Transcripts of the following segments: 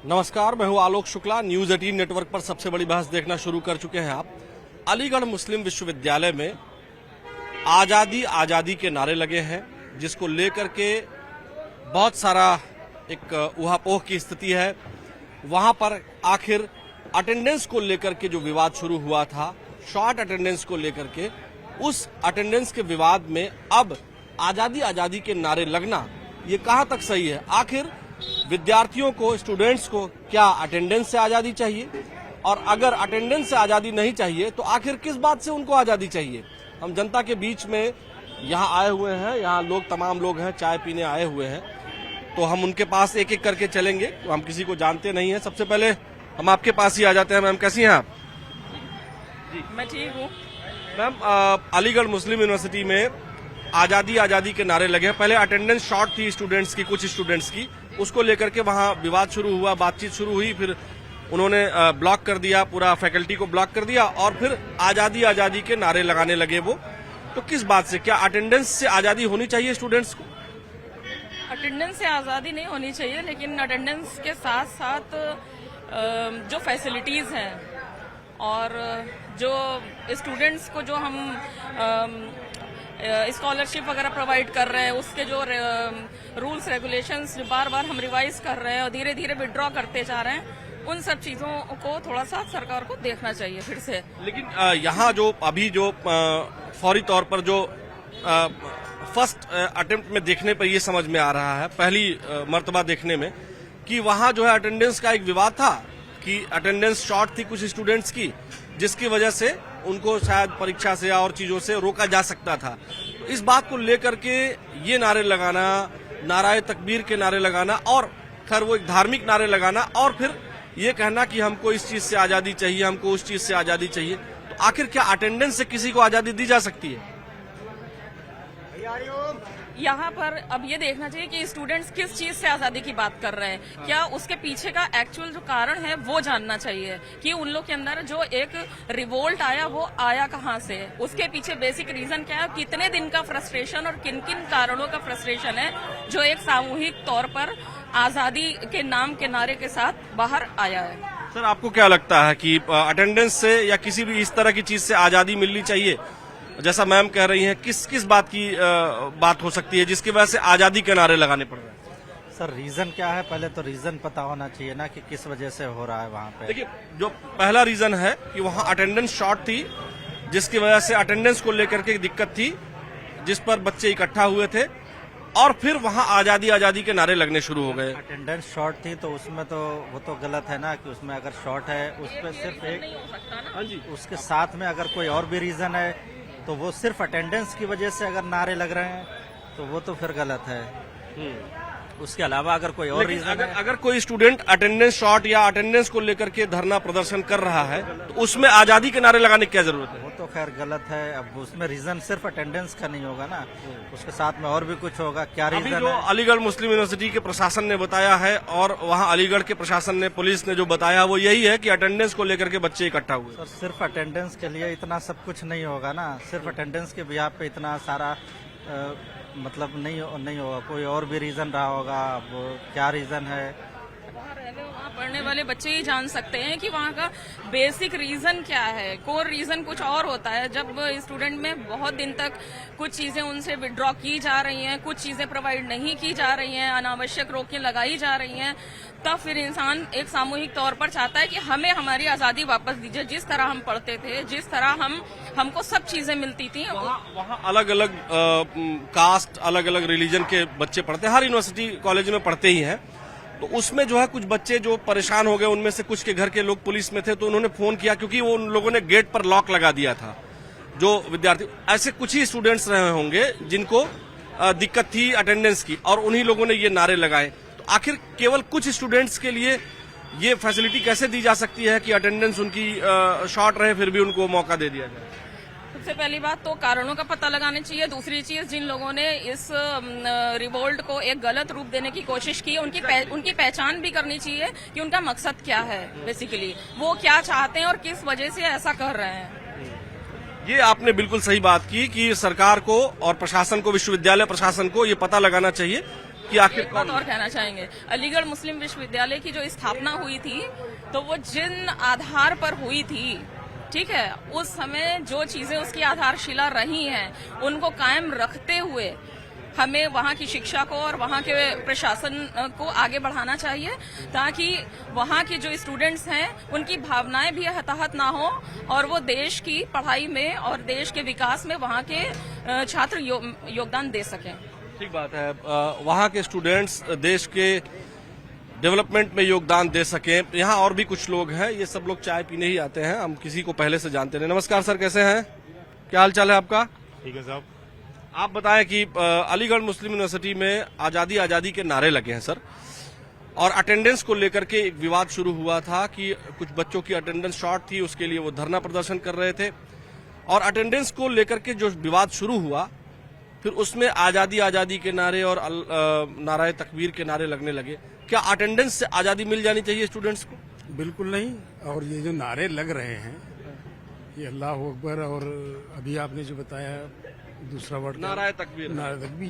नमस्कार, मैं हूं आलोक शुक्ला। न्यूज 18 नेटवर्क पर सबसे बड़ी बहस देखना शुरू कर चुके हैं आप। अलीगढ़ मुस्लिम विश्वविद्यालय में आज़ादी आज़ादी के नारे लगे हैं, जिसको लेकर के बहुत सारा एक ऊहापोह की स्थिति है। वहां पर आखिर अटेंडेंस को लेकर के जो विवाद शुरू हुआ था, शॉर्ट अटेंडेंस को लेकर के, उस अटेंडेंस के विवाद में अब आज़ादी आज़ादी के नारे लगना ये कहां तक सही है? आखिर विद्यार्थियों को, स्टूडेंट्स को क्या अटेंडेंस से आज़ादी चाहिए? और अगर अटेंडेंस से आज़ादी नहीं चाहिए तो आखिर किस बात से उनको आज़ादी चाहिए? हम जनता के बीच में यहाँ आए हुए हैं, यहाँ लोग, तमाम लोग हैं, चाय पीने आए हुए हैं, तो हम उनके पास एक एक करके चलेंगे। तो हम किसी को जानते नहीं है। सबसे पहले हम आपके पास ही आ जाते हैं। मैम, कैसी हैं आप? जी, मैं ठीक हूँ। मैम, अलीगढ़ मुस्लिम यूनिवर्सिटी में आज़ादी आज़ादी के नारे लगे हैं। पहले अटेंडेंस शॉर्ट थी स्टूडेंट्स की, कुछ स्टूडेंट्स की, उसको लेकर के वहाँ विवाद शुरू हुआ, बातचीत शुरू हुई, फिर उन्होंने ब्लॉक कर दिया, पूरा फैकल्टी को ब्लॉक कर दिया और फिर आज़ादी आज़ादी के नारे लगाने लगे वो। तो किस बात से? क्या अटेंडेंस से आज़ादी होनी चाहिए स्टूडेंट्स को? अटेंडेंस से आज़ादी नहीं होनी चाहिए, लेकिन अटेंडेंस के साथ साथ जो फैसिलिटीज़ हैं और जो स्टूडेंट्स को जो हम स्कॉलरशिप वगैरह प्रोवाइड कर रहे हैं, उसके जो रूल्स रेगुलेशंस बार बार हम रिवाइज कर रहे हैं और धीरे धीरे विड्रॉ करते जा रहे हैं, उन सब चीज़ों को थोड़ा सा सरकार को देखना चाहिए फिर से। लेकिन यहाँ जो अभी जो फौरी तौर पर जो फर्स्ट अटेम्प्ट में देखने पर ये समझ में आ रहा है, पहली मर्तबा देखने में, कि वहाँ जो है अटेंडेंस का एक विवाद था कि अटेंडेंस शॉर्ट थी कुछ स्टूडेंट्स की, जिसकी वजह से उनको शायद परीक्षा से और चीजों से रोका जा सकता था। इस बात को लेकर के ये नारे लगाना, नाराए तकबीर के नारे लगाना, और खैर वो एक धार्मिक नारे लगाना, और फिर ये कहना कि हमको इस चीज से आजादी चाहिए, हमको उस चीज से आजादी चाहिए, तो आखिर क्या अटेंडेंस से किसी को आजादी दी जा सकती है? यहाँ पर अब ये देखना चाहिए कि स्टूडेंट्स किस चीज से आजादी की बात कर रहे हैं। क्या उसके पीछे का एक्चुअल जो कारण है वो जानना चाहिए कि उन लोग के अंदर जो एक रिवोल्ट आया वो आया कहाँ से, उसके पीछे बेसिक रीजन क्या है, कितने दिन का फ्रस्ट्रेशन और किन किन कारणों का फ्रस्ट्रेशन है जो एक सामूहिक तौर पर आजादी के नाम के नारे के साथ बाहर आया है। सर, आपको क्या लगता है कि अटेंडेंस से या किसी भी इस तरह की चीज से आजादी मिलनी चाहिए? जैसा मैम कह रही हैं, किस बात की बात हो सकती है जिसकी वजह से आजादी के नारे लगाने पड़ रहे हैं? सर, रीजन क्या है? पहले तो रीजन पता होना चाहिए ना कि किस वजह से हो रहा है वहाँ पे। देखिए, जो पहला रीजन है कि वहाँ अटेंडेंस शॉर्ट थी, जिसकी वजह से अटेंडेंस को लेकर के दिक्कत थी, जिस पर बच्चे इकट्ठा हुए थे, और फिर वहाँ आजादी आजादी के नारे लगने शुरू हो गए। अटेंडेंस शॉर्ट थी तो उसमें तो वो तो गलत है ना, कि उसमें अगर शॉर्ट है उस पर सिर्फ एक, हाँ जी, उसके साथ में अगर कोई और भी रीजन है तो वो सिर्फ अटेंडेंस की वजह से अगर नारे लग रहे हैं तो वो तो फिर गलत है। उसके अलावा अगर कोई और रीजन है, अगर कोई स्टूडेंट अटेंडेंस शॉर्ट या अटेंडेंस को लेकर के धरना प्रदर्शन कर रहा है तो उसमें आजादी के नारे लगाने की क्या जरूरत है? वो तो खैर गलत है। अब उसमें रीजन सिर्फ अटेंडेंस का नहीं होगा ना, उसके साथ में और भी कुछ होगा। क्या अभी रीजन जो है? अलीगढ़ मुस्लिम यूनिवर्सिटी के प्रशासन ने बताया है और वहाँ अलीगढ़ के प्रशासन ने, पुलिस ने जो बताया वो यही है कि अटेंडेंस को लेकर के बच्चे इकट्ठा हुए। सर, सिर्फ अटेंडेंस के लिए इतना सब कुछ नहीं होगा ना, सिर्फ अटेंडेंस के बिहाफ पे इतना सारा मतलब नहीं होगा। कोई और भी रीजन रहा होगा। वो क्या रीजन है, वहाँ पढ़ने वाले बच्चे ही जान सकते हैं कि वहाँ का बेसिक रीजन क्या है। कोर रीजन कुछ और होता है। जब स्टूडेंट में बहुत दिन तक कुछ चीजें उनसे विड्रॉ की जा रही हैं, कुछ चीजें प्रोवाइड नहीं की जा रही हैं, अनावश्यक रोकें लगाई जा रही हैं, तब फिर इंसान एक सामूहिक तौर पर चाहता है कि हमें हमारी आजादी वापस दीजिए। जिस तरह हम पढ़ते थे, जिस तरह हमको सब चीजें मिलती थी। वहाँ अलग अलग कास्ट, अलग अलग रिलीजन के बच्चे पढ़ते हैं, हर यूनिवर्सिटी कॉलेज में पढ़ते ही हैं। तो उसमें जो है कुछ बच्चे जो परेशान हो गए, उनमें से कुछ के घर के लोग पुलिस में थे, तो उन्होंने फोन किया, क्योंकि वो उन लोगों ने गेट पर लॉक लगा दिया था। जो विद्यार्थी, ऐसे कुछ ही स्टूडेंट्स रहे होंगे जिनको दिक्कत थी अटेंडेंस की, और उन्हीं लोगों ने ये नारे लगाए। तो आखिर केवल कुछ स्टूडेंट्स के लिए ये फैसिलिटी कैसे दी जा सकती है कि अटेंडेंस उनकी शॉर्ट रहे फिर भी उनको मौका दे दिया जाए? सबसे पहली बात तो कारणों का पता लगाना चाहिए। दूसरी चीज, जिन लोगों ने इस रिवोल्ट को एक गलत रूप देने की कोशिश की, उनकी पहचान भी करनी चाहिए कि उनका मकसद क्या है, बेसिकली वो क्या चाहते हैं और किस वजह से ऐसा कर रहे हैं। ये आपने बिल्कुल सही बात की कि सरकार को और प्रशासन को, विश्वविद्यालय प्रशासन को ये पता लगाना चाहिए कि आखिर एक बात और कहना चाहेंगे, अलीगढ़ मुस्लिम विश्वविद्यालय की जो स्थापना हुई थी तो वो जिन आधार पर हुई थी, ठीक है, उस समय जो चीजें उसकी आधारशिला रही हैं उनको कायम रखते हुए हमें वहाँ की शिक्षा को और वहाँ के प्रशासन को आगे बढ़ाना चाहिए, ताकि वहाँ के जो स्टूडेंट्स हैं उनकी भावनाएं भी हताहत ना हो और वो देश की पढ़ाई में और देश के विकास में वहाँ के छात्र योगदान दे सकें। ठीक बात है, वहाँ के स्टूडेंट्स देश के डेवलपमेंट में योगदान दे सकें। यहाँ और भी कुछ लोग हैं, ये सब लोग चाय पीने ही आते हैं, हम किसी को पहले से जानते नहीं। नमस्कार सर, कैसे हैं, क्या हाल चाल है आपका? ठीक है साहब। आप बताएं कि अलीगढ़ मुस्लिम यूनिवर्सिटी में आजादी आजादी के नारे लगे हैं सर, और अटेंडेंस को लेकर के एक विवाद शुरू हुआ था कि कुछ बच्चों की अटेंडेंस शॉर्ट थी, उसके लिए वो धरना प्रदर्शन कर रहे थे, और अटेंडेंस को लेकर के जो विवाद शुरू हुआ फिर उसमें आजादी आजादी के नारे और नाराए तकबीर के नारे लगने लगे। क्या अटेंडेंस से आजादी मिल जानी चाहिए स्टूडेंट्स को? बिल्कुल नहीं। और ये जो नारे लग रहे हैं, ये अल्लाह अकबर और अभी आपने जो बताया दूसरा वर्ड नाराए तकबीर,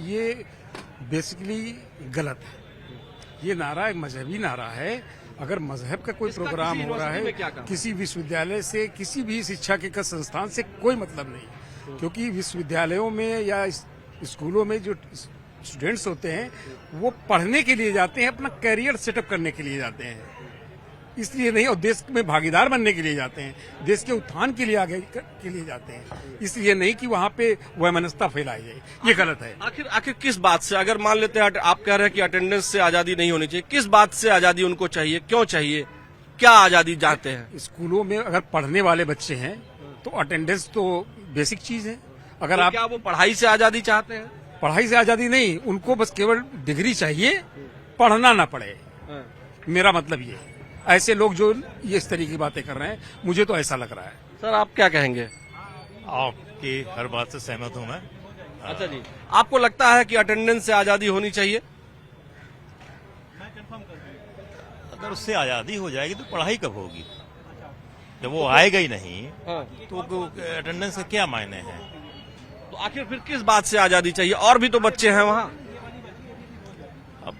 ये बेसिकली गलत है। ये नारा एक मजहबी नारा है। अगर मजहब का कोई प्रोग्राम हो रहा है, किसी विश्वविद्यालय से, किसी भी शिक्षा के संस्थान से कोई मतलब नहीं, क्योंकि विश्वविद्यालयों में या स्कूलों में जो स्टूडेंट्स होते हैं वो पढ़ने के लिए जाते हैं, अपना करियर सेटअप करने के लिए जाते हैं, इसलिए नहीं, और देश में भागीदार बनने के लिए जाते हैं, देश के उत्थान के लिए आगे के लिए जाते हैं, इसलिए नहीं कि वहाँ पे वैमनस्यता फैलाई जाए। ये गलत है। आखिर किस बात से, अगर मान लेते हैं आप कह रहे हैं कि अटेंडेंस से आजादी नहीं होनी चाहिए, किस बात से आजादी उनको चाहिए, क्यों चाहिए, क्या आजादी चाहते हैं? स्कूलों में अगर पढ़ने वाले बच्चे हैं तो अटेंडेंस तो बेसिक चीज है। अगर तो आप क्या वो पढ़ाई से आजादी चाहते हैं? पढ़ाई से आजादी नहीं, उनको बस केवल डिग्री चाहिए, पढ़ना ना पड़े, मेरा मतलब ये। ऐसे लोग जो ये इस तरीके की बातें कर रहे हैं, मुझे तो ऐसा लग रहा है। सर आप क्या कहेंगे? आपकी हर बात से सहमत हूं मैं। अच्छा जी, आपको लगता है कि अटेंडेंस से आजादी होनी चाहिए? अगर उससे आजादी हो जाएगी तो पढ़ाई कब होगी? जब वो आएगा ही नहीं तो अटेंडेंस का क्या मायने हैं? तो आखिर फिर किस बात से आजादी चाहिए? और भी तो बच्चे हैं वहाँ। अब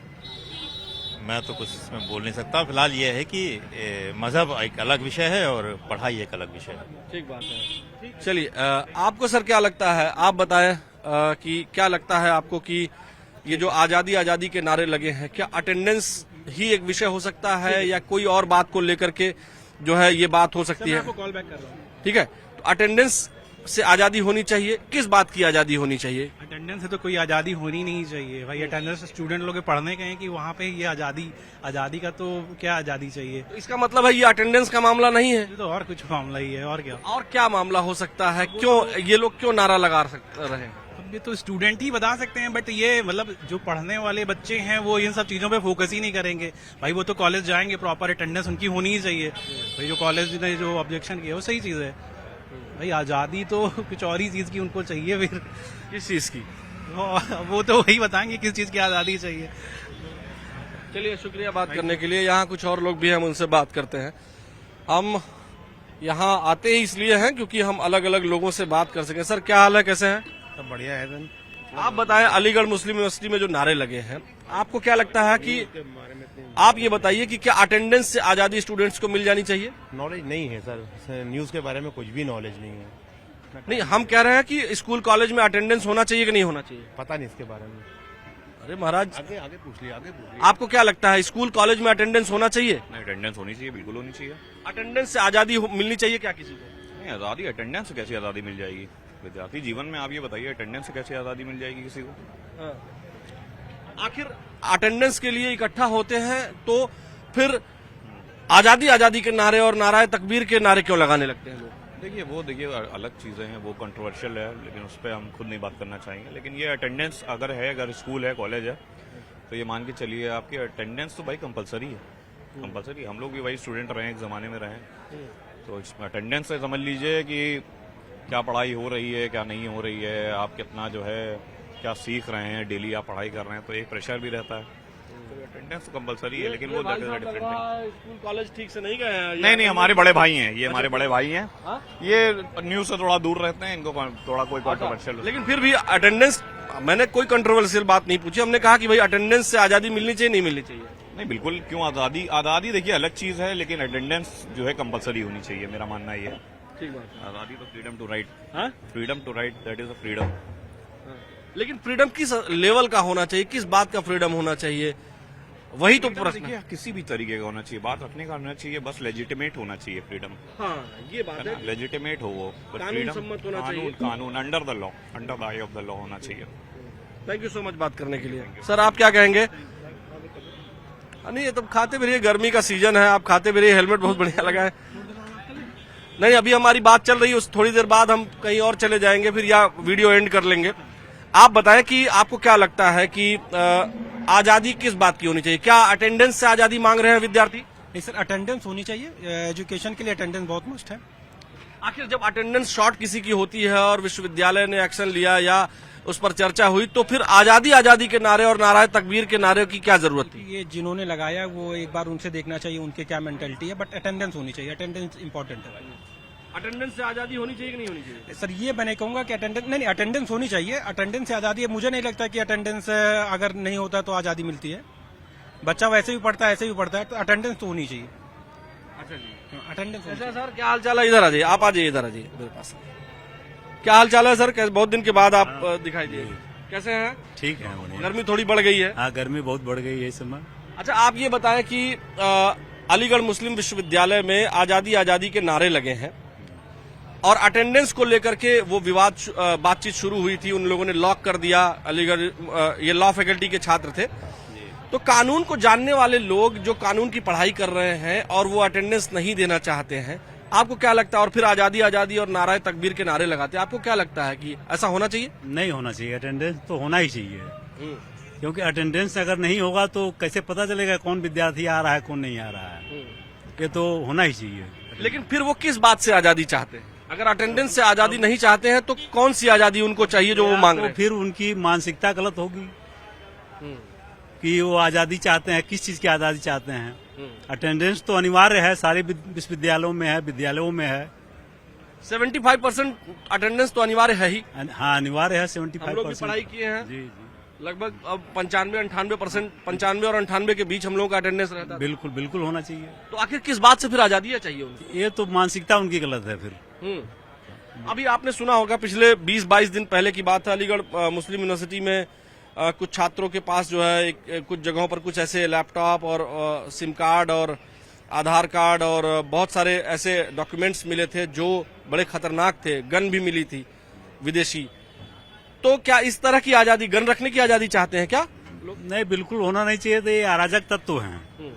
मैं तो कुछ इसमें बोल नहीं सकता। फिलहाल ये है कि मजहब एक अलग विषय है और पढ़ाई एक अलग विषय है। ठीक बात है। चलिए, आपको सर क्या लगता है, आप बताएं कि क्या लगता है आपको कि ये जो आजादी आजादी के नारे लगे हैं, क्या अटेंडेंस ही एक विषय हो सकता है या कोई और बात को लेकर के जो है ये बात हो सकती है? कॉल बैक कर रहा हूँ। ठीक है, तो अटेंडेंस से आजादी होनी चाहिए, किस बात की आजादी होनी चाहिए? अटेंडेंस से तो कोई आजादी होनी नहीं चाहिए भाई। अटेंडेंस स्टूडेंट लोग पढ़ने के हैं कि वहाँ पे ये आजादी का तो क्या आजादी चाहिए? तो इसका मतलब है ये अटेंडेंस का मामला नहीं है, ये तो और कुछ मामला ही है। और क्या? और क्या मामला हो सकता है? क्यों ये लोग क्यों नारा लगा रहे हैं? अब ये तो स्टूडेंट ही बता सकते हैं, बट ये मतलब जो पढ़ने वाले बच्चे हैं वो इन सब चीजों पे फोकस ही नहीं करेंगे भाई। वो तो कॉलेज जाएंगे, प्रॉपर अटेंडेंस उनकी होनी ही चाहिए भाई। जो कॉलेज ने जो ऑब्जेक्शन किया वो सही चीज है भाई। आजादी तो कुछ और ही चीज की उनको चाहिए। फिर किस चीज की? वो तो वही बताएंगे किस चीज की आजादी चाहिए। चलिए, शुक्रिया बात करने के लिए। यहाँ कुछ और लोग भी हैं, हम उनसे बात करते हैं। हम यहाँ आते ही इसलिए हैं क्योंकि हम अलग अलग लोगों से बात कर सकें। सर क्या हाल है, कैसे हैं? सब बढ़िया है सर। आप बताएं, अलीगढ़ मुस्लिम यूनिवर्सिटी में जो नारे लगे हैं, आपको क्या लगता है कि आप ये बताइए कि क्या अटेंडेंस से आजादी स्टूडेंट्स को मिल जानी चाहिए? नॉलेज नहीं है सर, न्यूज के बारे में कुछ भी नॉलेज नहीं है। नहीं, हम कह रहे हैं कि स्कूल कॉलेज में अटेंडेंस होना चाहिए कि नहीं होना चाहिए? पता नहीं इसके बारे में। अरे महाराज, आगे आगे पूछ लिया, आगे पूछ लिया। आपको क्या लगता है स्कूल कॉलेज में अटेंडेंस होना चाहिए? नहीं, अटेंडेंस होनी चाहिए, बिल्कुल होनी चाहिए। अटेंडेंस से आजादी मिलनी चाहिए क्या किसी को? नहीं, आजादी अटेंडेंस से कैसी आजादी मिल जाएगी? विद्यार्थी जीवन में आप ये बताइए, अटेंडेंस से कैसे आजादी मिल जाएगी किसी को? आखिर अटेंडेंस के लिए इकट्ठा होते हैं तो फिर आजादी आजादी के नारे और नाराए तकबीर के नारे क्यों लगाने लगते हैं लोग? देखिए अलग चीजें हैं, वो कंट्रोवर्शियल है, लेकिन उस पर हम खुद नहीं बात करना चाहेंगे। लेकिन ये अटेंडेंस अगर है, अगर स्कूल है, कॉलेज है, तो ये मान के चलिए आपकी अटेंडेंस तो भाई कंपलसरी है। कंपलसरी, हम लोग भी भाई स्टूडेंट रहे, एक जमाने में रहे, तो इसमें अटेंडेंस से समझ लीजिए कि क्या पढ़ाई हो रही है, क्या नहीं हो रही है, आप कितना जो है क्या सीख रहे हैं, डेली आप पढ़ाई कर रहे हैं, तो एक प्रेशर भी रहता है। तो अटेंडेंस तो कंपलसरी है, लेकिन वो डिफरेंट है। स्कूल कॉलेज ठीक से नहीं गए हैं? नहीं, हमारे बड़े भाई हैं, ये हमारे बड़े भाई हैं, ये न्यूज से थोड़ा दूर रहते हैं, इनको थोड़ा कोई कॉन्ट्रोवर्शियल। लेकिन फिर भी अटेंडेंस, मैंने कोई कंट्रोवर्शियल बात नहीं पूछी, हमने कहा कि भाई अटेंडेंस से आजादी मिलनी चाहिए, नहीं मिलनी चाहिए? नहीं, बिल्कुल क्यों, आजादी देखिए अलग चीज है, लेकिन अटेंडेंस जो है कंपलसरी होनी चाहिए, मेरा मानना ये है। ठीक बात। आजादी तो फ्रीडम टू राइट, हाँ? Freedom to write, that is a freedom. लेकिन फ्रीडम किस लेवल का होना चाहिए, किस बात का फ्रीडम होना चाहिए, वही तो प्रश्न है। देखिए किसी भी तरीके का होना चाहिए, बात रखने का होना चाहिए, बस लेजिटिमेट होना चाहिए फ्रीडम, हाँ, ये बात है। लेजिटिमेट हो वो, कानून सम्मत होना चाहिए। कानून under the law, under the I of the law होना चाहिए। थैंक यू सो मच बात करने के लिए। सर आप क्या कहेंगे? नहीं, ये तो खाते भी रहिए, गर्मी का सीजन है, आप खाते भी रहिए, हेलमेट बहुत बढ़िया लगा है। नहीं, अभी हमारी बात चल रही है, उस थोड़ी देर बाद हम कहीं और चले जाएंगे, फिर या वीडियो एंड कर लेंगे। आप बताएं कि आपको क्या लगता है कि आजादी किस बात की होनी चाहिए? क्या अटेंडेंस से आजादी मांग रहे हैं विद्यार्थी? नहीं सर, अटेंडेंस होनी चाहिए, एजुकेशन के लिए अटेंडेंस बहुत मस्ट है। आखिर जब अटेंडेंस शॉर्ट किसी की होती है और विश्वविद्यालय ने एक्शन लिया या उस पर चर्चा हुई, तो फिर आजादी के नारे और नाराए तकबीर के नारे की क्या जरूरत थी? ये जिन्होंने लगाया वो एक बार उनसे देखना चाहिए उनके क्या मेंटेलिटी है, बट अटेंडेंस होनी चाहिए, अटेंडेंस इंपॉर्टेंट है भाई। अटेंडेंस से आजादी होनी चाहिए कि नहीं होनी चाहिए? सर ये मैं नहीं कहूंगा कि अटेंडेंस, नहीं अटेंडेंस होनी चाहिए, अटेंडेंस से आजादी है। मुझे नहीं लगता कि अटेंडेंस अगर नहीं होता तो आजादी मिलती है। बच्चा वैसे भी पढ़ता है, ऐसे भी पढ़ता है, तो अटेंडेंस तो होनी चाहिए। अच्छा जी, अटेंडेंस। अच्छा सर, क्या हाल चाल है? इधर आ जाइए, आप आ जाइए, इधर आ जाइए मेरे पास। क्या हाल चाल है सर? बहुत दिन के बाद आप दिखाई दिए, कैसे हैं? ठीक है, बढ़िया। गर्मी थोड़ी बढ़ गई है। हाँ, गर्मी बहुत बढ़ गई है इस समय। अच्छा, आप ये बताएं कि अलीगढ़ मुस्लिम विश्वविद्यालय में आजादी के नारे लगे हैं और अटेंडेंस को लेकर के वो विवाद बातचीत शुरू हुई थी, उन लोगों ने लॉक कर दिया अलीगढ़, ये लॉ फैकल्टी के छात्र थे। तो कानून को जानने वाले लोग जो कानून की पढ़ाई कर रहे हैं और वो अटेंडेंस नहीं देना चाहते हैं, आपको क्या लगता है? और फिर आजादी और नाराए तकबीर के नारे लगाते हैं, आपको क्या लगता है कि ऐसा होना चाहिए? नहीं होना चाहिए, अटेंडेंस तो होना ही चाहिए, क्योंकि अटेंडेंस अगर नहीं होगा तो कैसे पता चलेगा कौन विद्यार्थी आ रहा है कौन नहीं आ रहा है? ये तो होना ही चाहिए। लेकिन फिर वो किस बात से आजादी चाहते हैं? अगर अटेंडेंस से आजादी नहीं चाहते हैं तो कौन सी आजादी उनको चाहिए जो वो मांग रहे हैं? फिर उनकी मानसिकता गलत होगी कि वो आजादी चाहते हैं, किस चीज की आजादी चाहते हैं। अटेंडेंस तो अनिवार्य है, सारे विश्वविद्यालयों में है, विद्यालयों में है। 75% अटेंडेंस तो अनिवार्य है ही। हाँ, अनिवार्य है, हम लोग भी 75%। पढ़ाई किए हैं, जी। लगभग अब 95-98%, 95 और 98 के बीच हम लोगों का अटेंडेंस रहता है। बिल्कुल होना चाहिए। तो आखिर किस बात से फिर आजादी चाहिए उनको? ये तो मानसिकता उनकी गलत है फिर। अभी आपने सुना होगा, पिछले 20-22 दिन पहले की बात है, अलीगढ़ मुस्लिम यूनिवर्सिटी में कुछ छात्रों के पास जो है कुछ जगहों पर कुछ ऐसे लैपटॉप और सिम कार्ड और आधार कार्ड और बहुत सारे ऐसे डॉक्यूमेंट्स मिले थे जो बड़े खतरनाक थे, गन भी मिली थी विदेशी। तो क्या इस तरह की आजादी, गन रखने की आजादी चाहते हैं क्या? नहीं, बिल्कुल होना नहीं चाहिए। तो ये अराजक तत्व हैं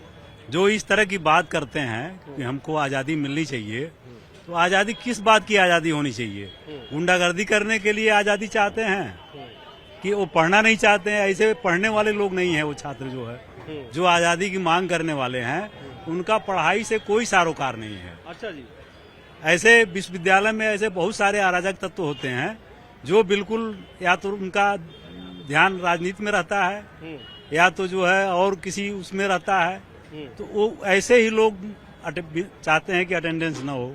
जो इस तरह की बात करते हैं कि हमको आजादी मिलनी चाहिए। तो आजादी किस बात की आजादी होनी चाहिए? गुंडागर्दी करने के लिए आजादी चाहते हैं कि वो पढ़ना नहीं चाहते हैं? ऐसे पढ़ने वाले लोग नहीं है वो छात्र जो है, जो आजादी की मांग करने वाले हैं, उनका पढ़ाई से कोई सारोकार नहीं है। अच्छा जी। ऐसे विश्वविद्यालय में ऐसे बहुत सारे अराजक तत्व होते हैं जो बिल्कुल या तो उनका ध्यान राजनीति में रहता है या तो जो है और किसी उसमें रहता है। तो वो ऐसे ही लोग चाहते हैं कि अटेंडेंस न हो।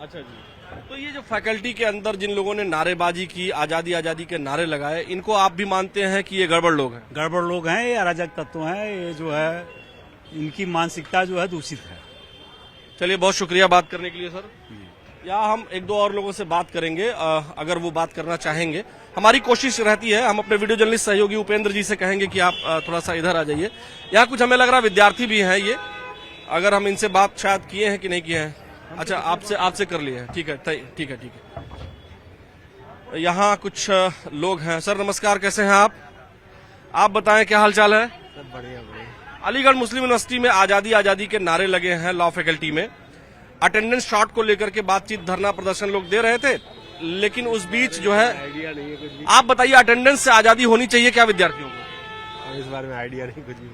अच्छा जी। तो ये जो फैकल्टी के अंदर जिन लोगों ने नारेबाजी की, आजादी के नारे लगाए, इनको आप भी मानते हैं कि ये गड़बड़ लोग हैं? गड़बड़ लोग हैं, ये अराजक तत्व हैं, ये जो है इनकी मानसिकता जो है दूषित है। चलिए, बहुत शुक्रिया बात करने के लिए सर। या हम एक दो और लोगों से बात करेंगे अगर वो बात करना चाहेंगे। हमारी कोशिश रहती है, हम अपने वीडियो जर्नलिस्ट सहयोगी उपेंद्र जी से कहेंगे कि आप थोड़ा सा इधर आ जाइए। यहाँ कुछ हमें लग रहा विद्यार्थी भी हैं ये, अगर हम इनसे बात शायद किए हैं कि नहीं किए हैं। अच्छा, आपसे कर लिए हैं, ठीक है। यहाँ कुछ लोग हैं। सर नमस्कार, कैसे हैं आप बताएं क्या हाल चाल है? बढ़िया। अलीगढ़ मुस्लिम यूनिवर्सिटी में आजादी के नारे लगे हैं लॉ फैकल्टी में। अटेंडेंस शॉर्ट को लेकर के बातचीत, धरना प्रदर्शन लोग दे रहे थे, लेकिन उस बीच जो है, आइडिया नहीं है कुछ भी। आप बताइए, अटेंडेंस से आजादी होनी चाहिए क्या विद्यार्थियों को? इस बारे में आइडिया नहीं कुछ भी।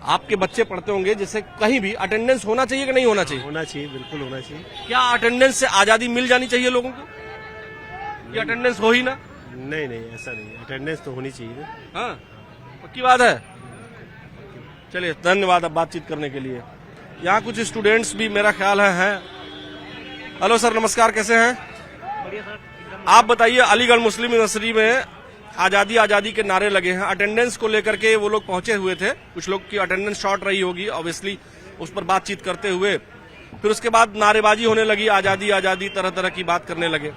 आपके बच्चे पढ़ते होंगे, जैसे कहीं भी अटेंडेंस होना चाहिए कि नहीं होना चाहिए? होना चाहिए, बिल्कुल होना चाहिए। क्या अटेंडेंस से आजादी मिल जानी चाहिए लोगों को, कि अटेंडेंस हो ही ना? नहीं, ऐसा नहीं, अटेंडेंस तो होनी चाहिए। हाँ, पक्की बात है। चलिए, धन्यवाद अब बातचीत करने के लिए। यहाँ कुछ स्टूडेंट्स भी मेरा ख्याल है। हेलो सर, नमस्कार, कैसे हैं? बढ़िया सर। आप बताइए, अलीगढ़ मुस्लिम यूनिवर्सिटी में आजादी आजादी के नारे लगे हैं, अटेंडेंस को लेकर के वो लोग पहुंचे हुए थे, कुछ लोग की अटेंडेंस शॉर्ट रही होगी ऑब्वियसली, उस पर बातचीत करते हुए फिर उसके बाद नारेबाजी होने लगी, आजादी आजादी तरह तरह की बात करने लगे।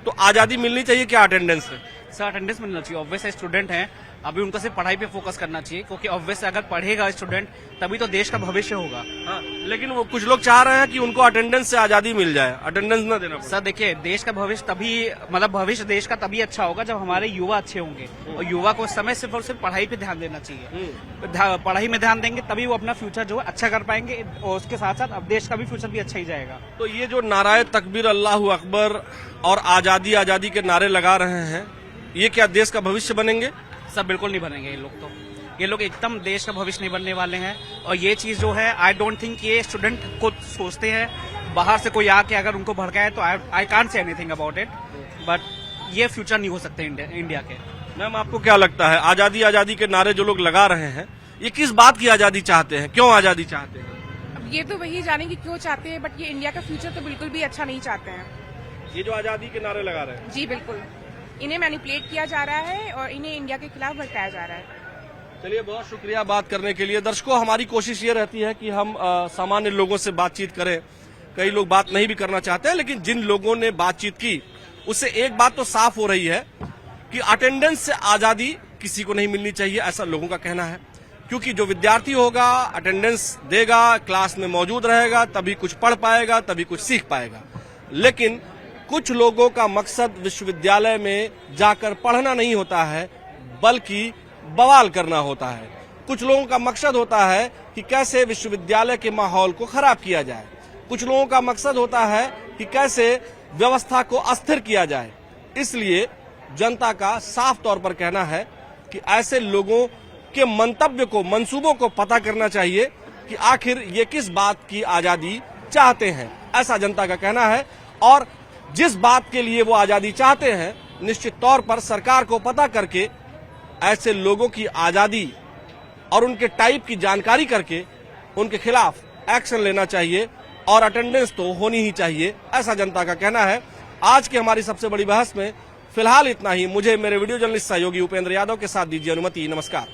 तो आजादी मिलनी चाहिए क्या अटेंडेंस से? सर अटेंडेंस मिलना चाहिए, ऑब्वियस स्टूडेंट हैं, अभी उनको सिर्फ पढ़ाई पे फोकस करना चाहिए, क्योंकि ऑब्वियस अगर पढ़ेगा स्टूडेंट तभी तो देश का भविष्य होगा। हाँ, लेकिन वो कुछ लोग चाह रहे हैं कि उनको अटेंडेंस से आजादी मिल जाए, अटेंडेंस न देना पड़े। सर देखिए, देश का भविष्य तभी, मतलब भविष्य देश का तभी अच्छा होगा जब हमारे युवा अच्छे होंगे, और युवा को उस समय सिर्फ और सिर्फ पढ़ाई पे ध्यान देना चाहिए। पढ़ाई में ध्यान देंगे तभी वो अपना फ्यूचर जो है अच्छा कर पाएंगे, और उसके साथ साथ अब देश का भी फ्यूचर भी अच्छा ही जाएगा। तो ये जो नाराए तकबीर, अल्लाहू अकबर और आजादी आजादी के नारे लगा रहे हैं, ये क्या देश का भविष्य बनेंगे? सब बिल्कुल नहीं बनेंगे ये लोग एकदम देश का भविष्य नहीं बनने वाले हैं। और ये चीज जो है, आई डोंट थिंक ये स्टूडेंट खुद सोचते हैं, बाहर से कोई आके अगर उनको भड़काए तो I can't say anything about it, but ये फ्यूचर नहीं हो सकते इंडिया के। मैम, आपको क्या लगता है, आजादी आजादी के नारे जो लोग लगा रहे हैं, ये किस बात की आजादी चाहते हैं, क्यों आजादी चाहते हैं? अब ये तो वही जाने की क्यों चाहते हैं, बट ये इंडिया का फ्यूचर तो बिल्कुल भी अच्छा नहीं चाहते हैं। ये जो आजादी के नारे लगा रहे हैं, जी बिल्कुल, इन्हें मैनिपुलेट किया जा रहा है और इन्हें इंडिया के खिलाफ भड़काया जा रहा है। चलिए, बहुत शुक्रिया बात करने के लिए। दर्शकों, हमारी कोशिश ये रहती है कि हम सामान्य लोगों से बातचीत करें। कई लोग बात नहीं भी करना चाहते हैं, लेकिन जिन लोगों ने बातचीत की उससे एक बात तो साफ हो रही है कि अटेंडेंस से आजादी किसी को नहीं मिलनी चाहिए, ऐसा लोगों का कहना है। क्योंकि जो विद्यार्थी होगा, अटेंडेंस देगा, क्लास में मौजूद रहेगा, तभी कुछ पढ़ पाएगा, तभी कुछ सीख पाएगा। लेकिन कुछ लोगों का मकसद विश्वविद्यालय में जाकर पढ़ना नहीं होता है, बल्कि बवाल करना होता है। कुछ लोगों का मकसद होता है कि कैसे विश्वविद्यालय के माहौल को खराब किया जाए। कुछ लोगों का मकसद होता है कि कैसे व्यवस्था को अस्थिर किया जाए। इसलिए जनता का साफ तौर पर कहना है कि ऐसे लोगों के मंतव्य को, मंसूबों को पता करना चाहिए कि आखिर ये किस बात की आजादी चाहते हैं, ऐसा जनता का कहना है। और जिस बात के लिए वो आजादी चाहते हैं, निश्चित तौर पर सरकार को पता करके ऐसे लोगों की आजादी और उनके टाइप की जानकारी करके उनके खिलाफ एक्शन लेना चाहिए, और अटेंडेंस तो होनी ही चाहिए, ऐसा जनता का कहना है। आज की हमारी सबसे बड़ी बहस में फिलहाल इतना ही। मुझे मेरे वीडियो जर्नलिस्ट सहयोगी उपेंद्र यादव के साथ दीजिए अनुमति। नमस्कार।